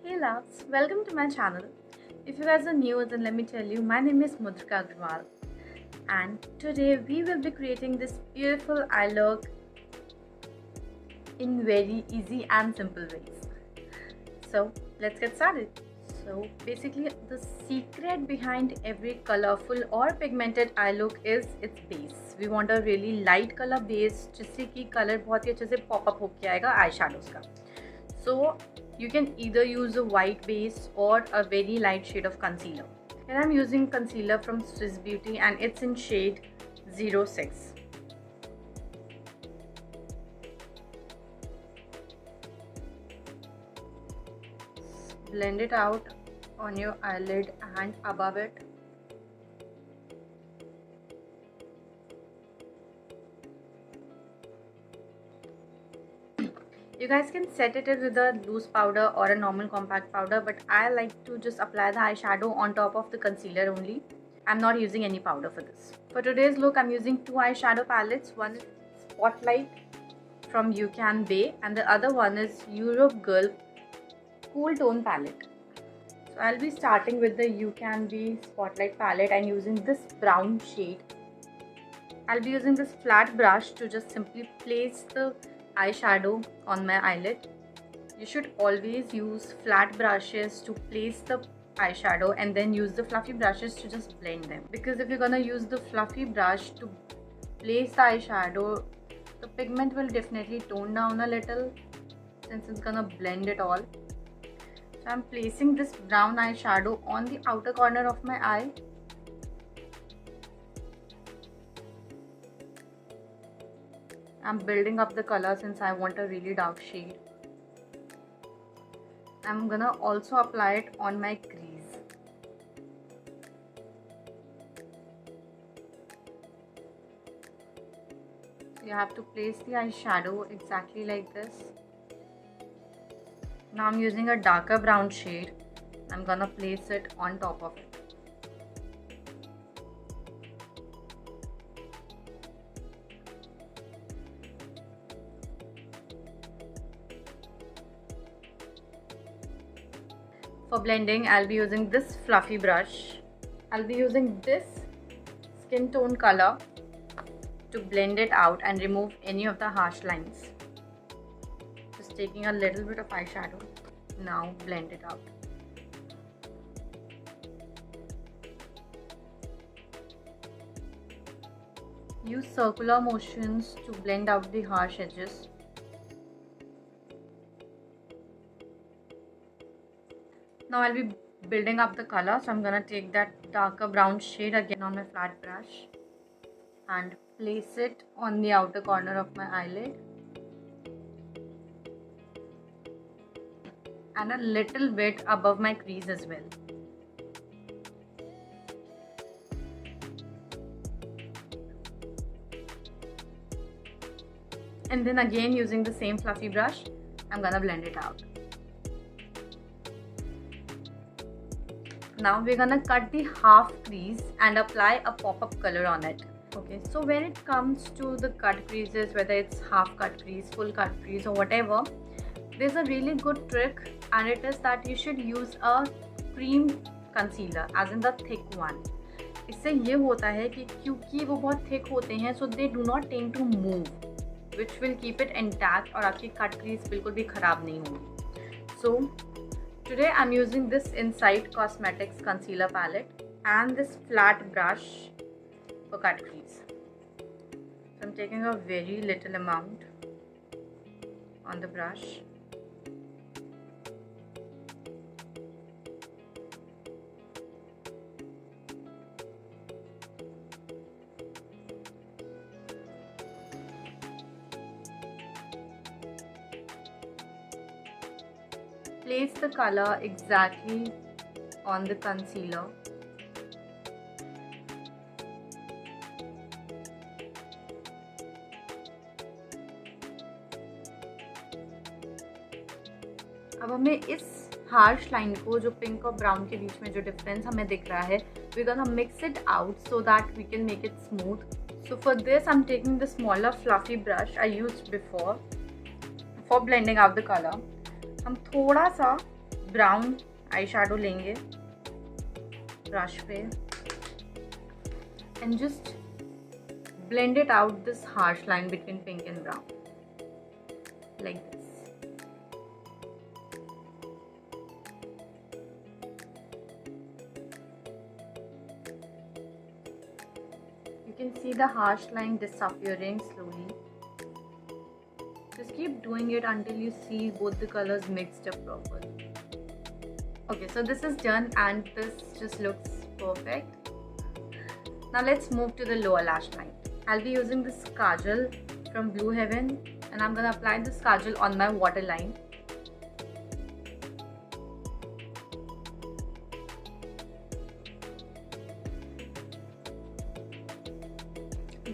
Hey loves, welcome to my channel. If you guys are new, then let me tell you, my name is Mudrika Agrawal and today we will be creating this beautiful eye look in very easy and simple ways. So let's get started. So basically the secret behind every colorful or pigmented eye look is its base. We want a really light color base जिससे कि color बहुत ही अच्छे से pop up होके आएगा eye shadows का. So you can either use a white base or a very light shade of concealer. Here I'm using concealer from Swiss Beauty and it's in shade 06. Blend it out on your eyelid and above it. You guys can set it with a loose powder or a normal compact powder, but I like to just apply the eyeshadow on top of the concealer only. I'm not using any powder for this. For today's look, I'm using two eyeshadow palettes. One is Spotlight from Ucanbe and the other one is Europe Girl Cool Tone palette. So I'll be starting with the Ucanbe Spotlight palette and using this brown shade. I'll be using this flat brush to just simply place the eyeshadow on my eyelid. You should always use flat brushes to place the eyeshadow and then use the fluffy brushes to just blend them, because if you're gonna use the fluffy brush to place the eyeshadow, the pigment will definitely tone down a little since it's gonna blend it all. So I'm placing this brown eyeshadow on the outer corner of my eye. I'm building up the color since I want a really dark shade. I'm gonna also apply it on my crease. You have to place the eyeshadow exactly like this. Now I'm using a darker brown shade. I'm gonna place it on top of it. For blending, I'll be using this fluffy brush. I'll be using this skin tone color to blend it out and remove any of the harsh lines. Just taking a little bit of eyeshadow. Now blend it out. Use circular motions to blend out the harsh edges. Now I'll be building up the color, so I'm gonna take that darker brown shade again on my flat brush and place it on the outer corner of my eyelid and a little bit above my crease as well. And then again, using the same fluffy brush, I'm gonna blend it out. Now we're gonna cut the half crease and apply a pop-up color on it. Okay, so when it comes to the cut creases, whether it's half cut crease, full cut crease or whatever, there's a really good trick, and it is that you should use a cream concealer, as in the thick one. इससे ये होता है कि क्योंकि वो बहुत thick होते हैं, so they do not tend to move, which will keep it intact और आपकी cut crease बिल्कुल भी खराब नहीं होगी. So today I'm using this Insight Cosmetics concealer palette and this flat brush for cut crease. So I'm taking a very little amount on the brush. Place the color exactly on the concealer. अब हमें इस harsh line को, जो pink और brown के बीच में जो difference हमें दिख रहा है, we're gonna mix it out so that we can make it smooth. So for this I'm taking the smaller fluffy brush I used before for blending out the color. हम थोड़ा सा ब्राउन आई शेडो लेंगे brush पे and just blend it out this harsh line between pink and brown like this. You can see the harsh line disappearing slowly. Just keep doing it until you see both the colors mixed up properly. Okay, so this is done and this just looks perfect. Now let's move to the lower lash line. I'll be using this kajal from Blue Heaven and I'm gonna apply this kajal on my waterline.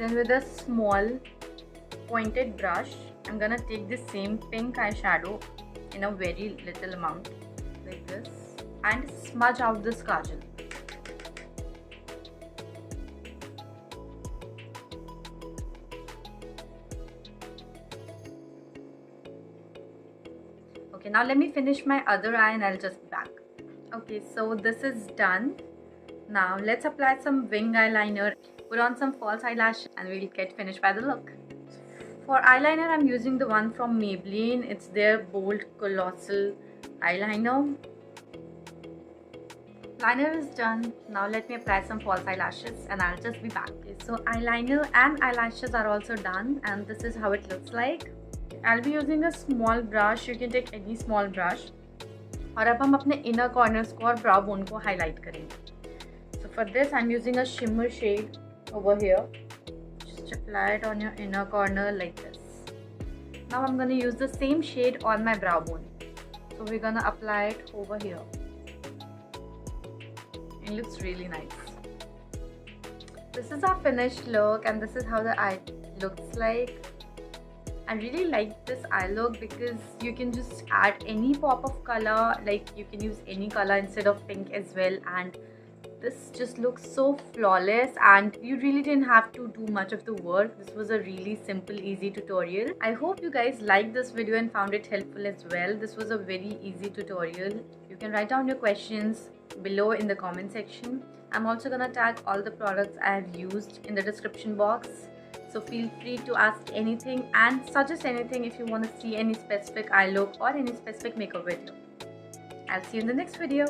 Then with a small pointed brush, I'm gonna take the same pink eyeshadow in a very little amount like this and smudge out this kajal. Okay, now let me finish my other eye and I'll just be back. Okay, so this is done. Now let's apply some wing eyeliner, put on some false eyelash and we'll get finished by the look. For eyeliner, I'm using the one from Maybelline. It's their Bold Colossal eyeliner. Liner is done. Now let me apply some false eyelashes and I'll just be back. Okay, so eyeliner and eyelashes are also done and this is how it looks like. I'll be using a small brush. You can take any small brush. और अब हम अपने inner corners को और brow bone को highlight करेंगे. So for this, I'm using a shimmer shade over here. Just apply it on your inner corner like this. Now I'm gonna use the same shade on my brow bone. So we're gonna apply it over here. It looks really nice. This is our finished look and this is how the eye looks like. I really like this eye look because you can just add any pop of color, like you can use any color instead of pink as well, and this just looks so flawless and you really didn't have to do much of the work. This was a really simple, easy tutorial. I hope you guys liked this video and found it helpful as well. This was a very easy tutorial. You can write down your questions below in the comment section. I'm also gonna tag all the products I have used in the description box. So feel free to ask anything and suggest anything if you want to see any specific eye look or any specific makeup video. I'll see you in the next video.